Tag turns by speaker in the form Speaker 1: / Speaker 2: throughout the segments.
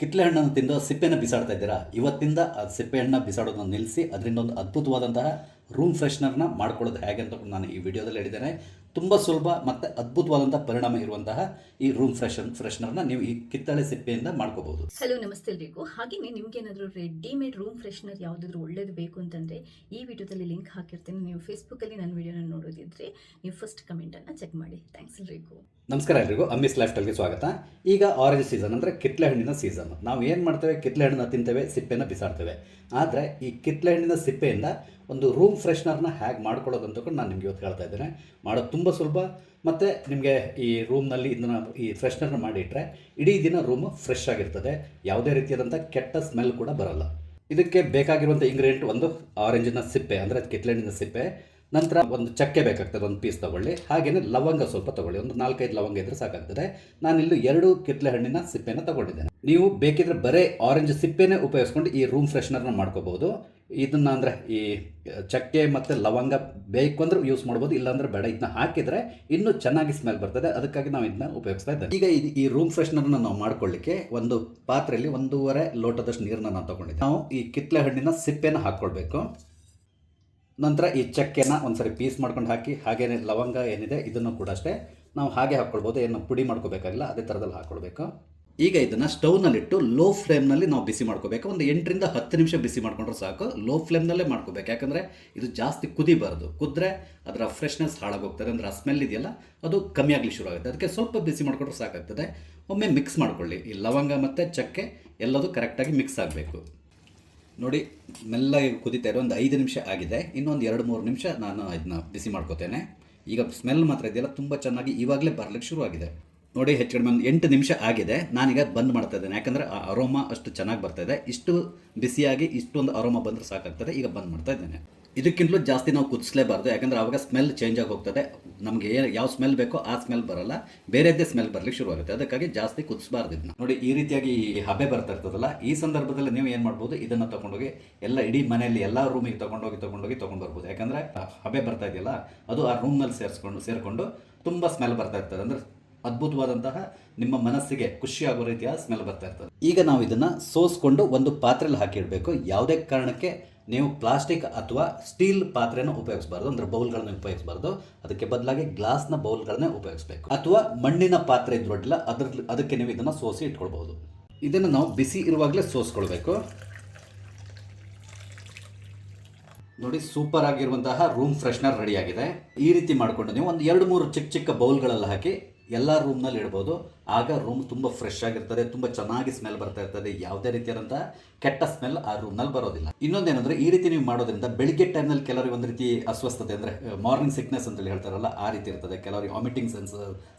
Speaker 1: ಕಿತ್ತಳೆ ಹಣ್ಣನ್ನು ತಿಂದು ಸಿಪ್ಪೆನ ಬಿಸಾಡ್ತಾ ಇದ್ದೀರಾ? ಇವತ್ತಿಂದ ಆ ಸಿಪ್ಪೆ ಹಣ್ಣನ್ನ ಬಿಸಾಡೋದನ್ನ ನಿಲ್ಲಿಸಿ ಅದರಿಂದ ಒಂದು ಅದ್ಭುತವಾದಂತಹ ರೂಮ್ ಫ್ರೆಶ್ನರ್ನ ಮಾಡ್ಕೊಳ್ಳೋದು ಹೇಗೆ ಅಂತ ನಾನು ಈ ವಿಡಿಯೋದಲ್ಲಿ ಹೇಳಿದ್ದೇನೆ. ತುಂಬ ಸುಲಭ ಮತ್ತು ಅದ್ಭುತವಾದಂಥ ಪರಿಣಾಮ ಇರುವಂತಹ ಈ ರೂಮ್ ಫ್ರೆಶ್ನರ್ನ ನೀವು ಈ ಕಿತ್ತಳೆ ಸಿಪ್ಪೆಯಿಂದ ಮಾಡ್ಕೋಬಹುದು.
Speaker 2: ಹಲೋ, ನಮಸ್ತೆ ಎಲ್ರಿಗೂ. ಹಾಗೆಯೇ ನಿಮ್ಗೆ ಏನಾದರೂ ರೆಡಿಮೇಡ್ ರೂಮ್ ಫ್ರೆಶ್ನರ್ ಯಾವುದಾದ್ರೂ ಒಳ್ಳೇದು ಬೇಕು ಅಂತಂದರೆ ಈ ವಿಡಿಯೋದಲ್ಲಿ ಲಿಂಕ್ ಹಾಕಿರ್ತೇನೆ. ನೀವು ಫೇಸ್ಬುಕ್ಕಲ್ಲಿ ನನ್ನ ವಿಡಿಯೋನ ನೋಡೋದಿದ್ರೆ ನೀವು ಫಸ್ಟ್ ಕಮೆಂಟನ್ನು ಚೆಕ್ ಮಾಡಿ. ಥ್ಯಾಂಕ್ಸ್ ಎಲ್ರಿಗೂ.
Speaker 1: ನಮಸ್ಕಾರ ಎಲ್ರಿಗೂ, ಅಮ್ಮೀಸ್ ಲೈಫ್ ಸ್ಟೈಲ್ಗೆ ಸ್ವಾಗತ. ಈಗ ಆರೆಂಜ್ ಸೀಸನ್ ಅಂದರೆ ಕಿತ್ತಳೆ ಹಣ್ಣಿನ ಸೀಸನ್. ನಾವು ಏನು ಮಾಡ್ತೇವೆ, ಕಿತ್ತಳೆ ಹಣ್ಣನ್ನ ತಿಂತೇವೆ, ಸಿಪ್ಪೆನ ಬಿಸಾಡ್ತೇವೆ. ಆದರೆ ಈ ಕಿತ್ತಳೆ ಹಣ್ಣಿನ ಸಿಪ್ಪೆಯಿಂದ ಒಂದು ರೂಮ್ ಫ್ರೆಶ್ನರ್ನ ಹೇಗೆ ಮಾಡ್ಕೊಳ್ಳೋದು ಅಂತ ನಾನು ನಿಮಗೆ ಇವತ್ತು ಹೇಳ್ತಾ ಇದ್ದೇನೆ. ಮಾಡೋದು ತುಂಬ ಸುಲಭ. ಮತ್ತು ನಿಮಗೆ ಈ ರೂಮ್ನಲ್ಲಿ ಇದನ್ನು ಈ ಫ್ರೆಶ್ನರ್ನ ಮಾಡಿಟ್ರೆ ಇಡೀ ದಿನ ರೂಮು ಫ್ರೆಶ್ ಆಗಿರ್ತದೆ. ಯಾವುದೇ ರೀತಿಯಾದಂಥ ಕೆಟ್ಟ ಸ್ಮೆಲ್ ಕೂಡ ಬರಲ್ಲ. ಇದಕ್ಕೆ ಬೇಕಾಗಿರುವಂಥ ಇಂಗ್ರೀಡಿಯೆಂಟ್ ಒಂದು ಆರೆಂಜಿನ ಸಿಪ್ಪೆ ಅಂದರೆ ಕಿತ್ತಳೆ ಹಣ್ಣಿನ ಸಿಪ್ಪೆ, ನಂತರ ಒಂದು ಚಕ್ಕೆ ಬೇಕಾಗ್ತದೆ, ಒಂದು ಪೀಸ್ ತೊಗೊಳ್ಳಿ. ಹಾಗೆಯೇ ಲವಂಗ ಸ್ವಲ್ಪ ತೊಗೊಳ್ಳಿ, ಒಂದು 4-5 ಲವಂಗ ಇದ್ದರೆ ಸಾಕಾಗ್ತದೆ. ನಾನಿಲ್ಲಿ 2 ಕಿತ್ತಳೆ ಹಣ್ಣಿನ ಸಿಪ್ಪೆನ ತೊಗೊಂಡಿದ್ದೇನೆ. ನೀವು ಬೇಕಿದ್ರೆ ಬರೀ ಆರೆಂಜ್ ಸಿಪ್ಪೆನೇ ಉಪಯೋಗಿಸ್ಕೊಂಡು ಈ ರೂಮ್ ಫ್ರೆಶ್ನರ್ನ ಮಾಡ್ಕೋಬಹುದು. ಇದನ್ನು ಅಂದರೆ ಈ ಚಕ್ಕೆ ಮತ್ತು ಲವಂಗ ಬೇಕು ಅಂದ್ರೆ ಯೂಸ್ ಮಾಡ್ಬೋದು, ಇಲ್ಲಾಂದ್ರೆ ಬೇಡ. ಇದನ್ನ ಹಾಕಿದರೆ ಇನ್ನೂ ಚೆನ್ನಾಗಿ ಸ್ಮೆಲ್ ಬರ್ತದೆ, ಅದಕ್ಕಾಗಿ ನಾವು ಇದನ್ನ ಉಪಯೋಗಿಸ್ತಾ ಇದ್ದೇವೆ. ಈಗ ಈ ರೂಮ್ ಫ್ರೆಶ್ನರ್ನ ನಾವು ಮಾಡ್ಕೊಳ್ಳಿಕ್ಕೆ ಒಂದು ಪಾತ್ರೆಯಲ್ಲಿ 1.5 ಲೋಟದಷ್ಟು ನೀರನ್ನ ನಾನು ತೊಗೊಂಡಿದ್ದೆ. ನಾವು ಈ ಕಿತ್ತಳೆ ಹಣ್ಣಿನ ಸಿಪ್ಪೆನ ಹಾಕ್ಕೊಳ್ಬೇಕು. ನಂತರ ಈ ಚಕ್ಕೆನ ಒಂದ್ಸರಿ ಪೀಸ್ ಮಾಡ್ಕೊಂಡು ಹಾಕಿ, ಹಾಗೇನೆ ಲವಂಗ ಏನಿದೆ ಇದನ್ನು ಕೂಡ ಅಷ್ಟೇ ನಾವು ಹಾಗೆ ಹಾಕ್ಕೊಳ್ಬೋದು, ಏನು ಪುಡಿ ಮಾಡ್ಕೋಬೇಕಾಗಿಲ್ಲ, ಅದೇ ಥರದಲ್ಲಿ ಹಾಕ್ಕೊಳ್ಬೇಕು. ಈಗ ಇದನ್ನು ಸ್ಟವ್ನಲ್ಲಿಟ್ಟು ಲೋ ಫ್ಲೇಮ್ನಲ್ಲಿ ನಾವು ಬಿಸಿ ಮಾಡ್ಕೋಬೇಕು. ಒಂದು 8ರಿಂದ 10 ನಿಮಿಷ ಬಿಸಿ ಮಾಡ್ಕೊಂಡ್ರೆ ಸಾಕು. ಲೋ ಫ್ಲೇಮ್ನಲ್ಲೇ ಮಾಡ್ಕೋಬೇಕು, ಯಾಕಂದರೆ ಇದು ಜಾಸ್ತಿ ಕುದಿಬಾರ್ದು. ಕುದ್ರೆ ಅದರ ಫ್ರೆಶ್ನೆಸ್ ಹಾಳಾಗೋಗ್ತದೆ, ಅಂದರೆ ಆ ಸ್ಮೆಲ್ ಇದೆಯಲ್ಲ ಅದು ಕಮ್ಮಿ ಆಗಲಿ ಶುರು ಆಗುತ್ತೆ. ಅದಕ್ಕೆ ಸ್ವಲ್ಪ ಬಿಸಿ ಮಾಡ್ಕೊಂಡ್ರೆ ಸಾಕಾಗ್ತದೆ. ಒಮ್ಮೆ ಮಿಕ್ಸ್ ಮಾಡ್ಕೊಳ್ಳಿ. ಈ ಲವಂಗ ಮತ್ತು ಚಕ್ಕೆ ಎಲ್ಲದೂ ಕರೆಕ್ಟಾಗಿ ಮಿಕ್ಸ್ ಆಗಬೇಕು. ನೋಡಿ, ಮೆಲ್ಲಗೆ ಕುದೀತಾ ಇರೋ ಒಂದು 5 ನಿಮಿಷ ಆಗಿದೆ. ಇನ್ನೊಂದು 2-3 ನಿಮಿಷ ನಾನು ಇದನ್ನ ಬಿಸಿ ಮಾಡ್ಕೋತೇನೆ. ಈಗ ಸ್ಮೆಲ್ ಮಾತ್ರ ಇದೆಯಲ್ಲ ತುಂಬ ಚೆನ್ನಾಗಿ ಇವಾಗಲೇ ಬರಲಿಕ್ಕೆ ಶುರುವಾಗಿದೆ. ನೋಡಿ, ಹೆಚ್ಚು ಕಡಿಮೆ ಒಂದು 8 ನಿಮಿಷ ಆಗಿದೆ. ನಾನೀಗ ಬಂದ್ ಮಾಡ್ತಾ ಇದ್ದೇನೆ, ಯಾಕಂದರೆ ಆ ಅರೋಮಾ ಅಷ್ಟು ಚೆನ್ನಾಗಿ ಬರ್ತಾಯಿದೆ. ಇಷ್ಟು ಬಿಸಿಯಾಗಿ ಇಷ್ಟೊಂದು ಅರೋಮಾ ಬಂದರೆ ಸಾಕಾಗ್ತದೆ. ಈಗ ಬಂದ್ ಮಾಡ್ತಾ ಇದ್ದೇನೆ. ಇದಕ್ಕಿಂತಲೂ ಜಾಸ್ತಿ ನಾವು ಕುದಿಸಲೇಬಾರ್ದು, ಯಾಕಂದರೆ ಆವಾಗ ಸ್ಮೆಲ್ ಚೇಂಜ್ ಆಗಿ ಹೋಗ್ತದೆ. ನಮಗೆ ಯಾವ ಸ್ಮೆಲ್ ಬೇಕೋ ಆ ಸ್ಮೆಲ್ ಬರಲ್ಲ, ಬೇರೆದ್ದೇ ಸ್ಮೆಲ್ ಬರಲಿಕ್ಕೆ ಶುರುವಾಗುತ್ತೆ. ಅದಕ್ಕಾಗಿ ಜಾಸ್ತಿ ಕುದಿಸಬಾರ್ದು ಇದನ್ನ. ನೋಡಿ, ಈ ರೀತಿಯಾಗಿ ಹಬೆ ಬರ್ತಾ ಇರ್ತದಲ್ಲ, ಈ ಸಂದರ್ಭದಲ್ಲಿ ನೀವು ಏನು ಮಾಡ್ಬೋದು, ಇದನ್ನು ತೊಗೊಂಡೋಗಿ ಎಲ್ಲ ಇಡೀ ಮನೆಯಲ್ಲಿ ಎಲ್ಲ ರೂಮಿಗೆ ತೊಗೊಂಡು ಬರ್ಬೋದು. ಯಾಕಂದರೆ ಹಬೆ ಬರ್ತಾ ಇದೆಯಲ್ಲ ಅದು ಆ ರೂಮ್ನಲ್ಲಿ ಸೇರಿಕೊಂಡು ತುಂಬ ಸ್ಮೆಲ್ ಬರ್ತಾ ಇರ್ತದೆ. ಅಂದರೆ ಅದ್ಭುತವಾದಂತಹ ನಿಮ್ಮ ಮನಸ್ಸಿಗೆ ಖುಷಿಯಾಗೋ ರೀತಿಯ ಸ್ಮೆಲ್ ಬರ್ತಾ ಇರ್ತದೆ. ಈಗ ನಾವು ಇದನ್ನು ಸೋಸ್ಕೊಂಡು ಒಂದು ಪಾತ್ರೆಯಲ್ಲಿ ಹಾಕಿಡಬೇಕು. ಯಾವುದೇ ಕಾರಣಕ್ಕೆ ನೀವು ಪ್ಲಾಸ್ಟಿಕ್ ಅಥವಾ ಸ್ಟೀಲ್ ಪಾತ್ರೆನ ಉಪಯೋಗಿಸಬಾರ್ದು, ಅಂದರೆ ಬೌಲ್ಗಳನ್ನ ಉಪಯೋಗಿಸಬಾರ್ದು. ಅದಕ್ಕೆ ಬದಲಾಗಿ ಗ್ಲಾಸ್ನ ಬೌಲ್ಗಳನ್ನೇ ಉಪಯೋಗಿಸಬೇಕು. ಅಥವಾ ಮಣ್ಣಿನ ಪಾತ್ರೆ ಇದ್ರೊಟ್ಟಿಲ್ಲ, ಅದಕ್ಕೆ ನೀವು ಇದನ್ನು ಸೋಸಿ ಇಟ್ಕೊಳ್ಬಹುದು. ಇದನ್ನು ನಾವು ಬಿಸಿ ಇರುವಾಗಲೇ ಸೋಸ್ಕೊಳ್ಬೇಕು. ನೋಡಿ, ಸೂಪರ್ ಆಗಿರುವಂತಹ ರೂಮ್ ಫ್ರೆಶ್ನರ್ ರೆಡಿಯಾಗಿದೆ. ಈ ರೀತಿ ಮಾಡಿಕೊಂಡು ನೀವು ಒಂದು 2-3 ಚಿಕ್ಕ ಚಿಕ್ಕ ಬೌಲ್ಗಳಲ್ಲಿ ಹಾಕಿ ಎಲ್ಲ ರೂಮ್ನಲ್ಲಿ ಇಡ್ಬೋದು. ಆಗ ರೂಮ್ ತುಂಬ ಫ್ರೆಶ್ ಆಗಿರ್ತದೆ, ತುಂಬ ಚೆನ್ನಾಗಿ ಸ್ಮೆಲ್ ಬರ್ತಾ ಇರ್ತದೆ. ಯಾವುದೇ ರೀತಿಯಾದಂಥ ಕೆಟ್ಟ ಸ್ಮೆಲ್ ಆ ರೂಮ್ನಲ್ಲಿ ಬರೋದಿಲ್ಲ. ಇನ್ನೊಂದೇನೆಂದರೆ, ಈ ರೀತಿ ನೀವು ಮಾಡೋದ್ರಿಂದ ಬೆಳಿಗ್ಗೆ ಟೈಮ್ನಲ್ಲಿ ಕೆಲವರಿಗೆ ಒಂದು ರೀತಿ ಅಸ್ವಸ್ಥತೆ, ಅಂದರೆ ಮಾರ್ನಿಂಗ್ ಸಿಕ್ನೆಸ್ ಅಂತೇಳಿ ಹೇಳ್ತಾರಲ್ಲ, ಆ ರೀತಿ ಇರ್ತದೆ. ಕೆಲವರಿಗೆ ವಾಮಿಟಿಂಗ್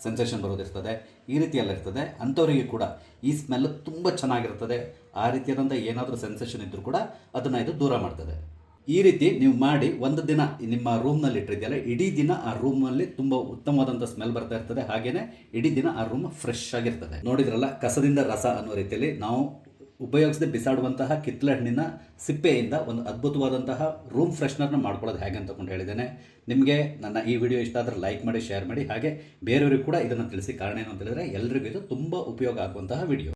Speaker 1: ಸೆನ್ಸೇಷನ್ ಬರೋದಿರ್ತದೆ, ಈ ರೀತಿ ಎಲ್ಲ ಇರ್ತದೆ. ಅಂಥವರಿಗೆ ಕೂಡ ಈ ಸ್ಮೆಲ್ ತುಂಬ ಚೆನ್ನಾಗಿರ್ತದೆ. ಆ ರೀತಿಯಾದಂಥ ಏನಾದರೂ ಸೆನ್ಸೇಷನ್ ಇದ್ದರೂ ಕೂಡ ಅದನ್ನು ಇದು ದೂರ ಮಾಡ್ತದೆ. ಈ ರೀತಿ ನೀವು ಮಾಡಿ ಒಂದು ದಿನ ನಿಮ್ಮ ರೂಮ್ನಲ್ಲಿ ಇಟ್ಟಿದೆಯಲ್ಲ, ಇಡೀ ದಿನ ಆ ರೂಮಲ್ಲಿ ತುಂಬ ಉತ್ತಮವಾದಂಥ ಸ್ಮೆಲ್ ಬರ್ತಾ ಇರ್ತದೆ. ಹಾಗೆಯೇ ಇಡೀ ದಿನ ಆ ರೂಮ್ ಫ್ರೆಶ್ ಆಗಿರ್ತದೆ. ನೋಡಿದ್ರಲ್ಲ, ಕಸದಿಂದ ರಸ ಅನ್ನೋ ರೀತಿಯಲ್ಲಿ ನಾವು ಉಪಯೋಗಿಸದೆ ಬಿಸಾಡುವಂತಹ ಕಿತ್ತಳೆ ಹಣ್ಣಿನ ಸಿಪ್ಪೆಯಿಂದ ಒಂದು ಅದ್ಭುತವಾದಂತಹ ರೂಮ್ ಫ್ರೆಶ್ನರ್ನ ಮಾಡ್ಕೊಳ್ಳೋದು ಹೇಗೆ ಅಂತ ಹೇಳಿದ್ದೇನೆ. ನಿಮಗೆ ನನ್ನ ಈ ವಿಡಿಯೋ ಇಷ್ಟ ಆದರೆ ಲೈಕ್ ಮಾಡಿ, ಶೇರ್ ಮಾಡಿ. ಹಾಗೆ ಬೇರೆಯವ್ರಿಗೆ ಕೂಡ ಇದನ್ನು ತಿಳಿಸಿ. ಕಾರಣ ಏನು ಅಂತ ಹೇಳಿದ್ರೆ ಎಲ್ರಿಗೂ ಇದು ತುಂಬ ಉಪಯೋಗ ಆಗುವಂತಹ ವಿಡಿಯೋ.